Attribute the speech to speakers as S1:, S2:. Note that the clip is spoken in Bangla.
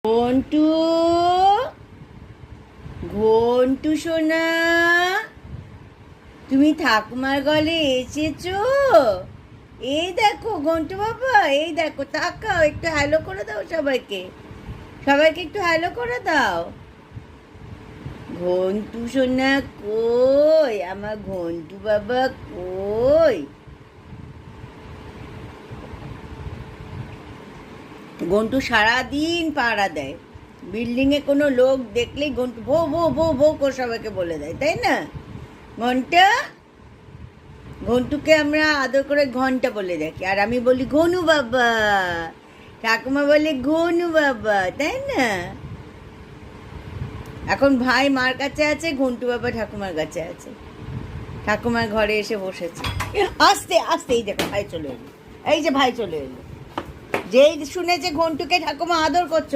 S1: ঘন্টু, ঘন্টু সোনা, তুমি ঠাকুমার গলে এসেছো? এই দেখো ঘন্টু বাবা, এই দেখো, তাকাও, একটু হ্যালো করে দাও সবাইকে, সবাইকে একটু হ্যালো করে দাও। ঘন্টু সোনা কই, আমার ঘন্টু বাবা কই? ঘন্টু সারাদিন পাহারা দেয়, বিল্ডিংয়ে কোনো লোক দেখলেই ঘন্টু ভো ভো ভো ভো করে সবাইকে বলে দেয়, তাই না? ঘন্টা, ঘন্টুকে আমরা আদর করে ঘন্টা বলে দেখি, আর আমি বলি ঘনু বাবা, ঠাকুমা বলে ঘনু বাবা, তাই না? এখন ভাই মার কাছে আছে, ঘন্টু বাবা ঠাকুমার কাছে আছে, ঠাকুমার ঘরে এসে বসেছে। আস্তে আস্তে, এই দেখো ভাই চলে এলো, এই যে ভাই চলে এলো, যেই শুনেছে ঘন্টুকে ঠাকুমা আদর করছে,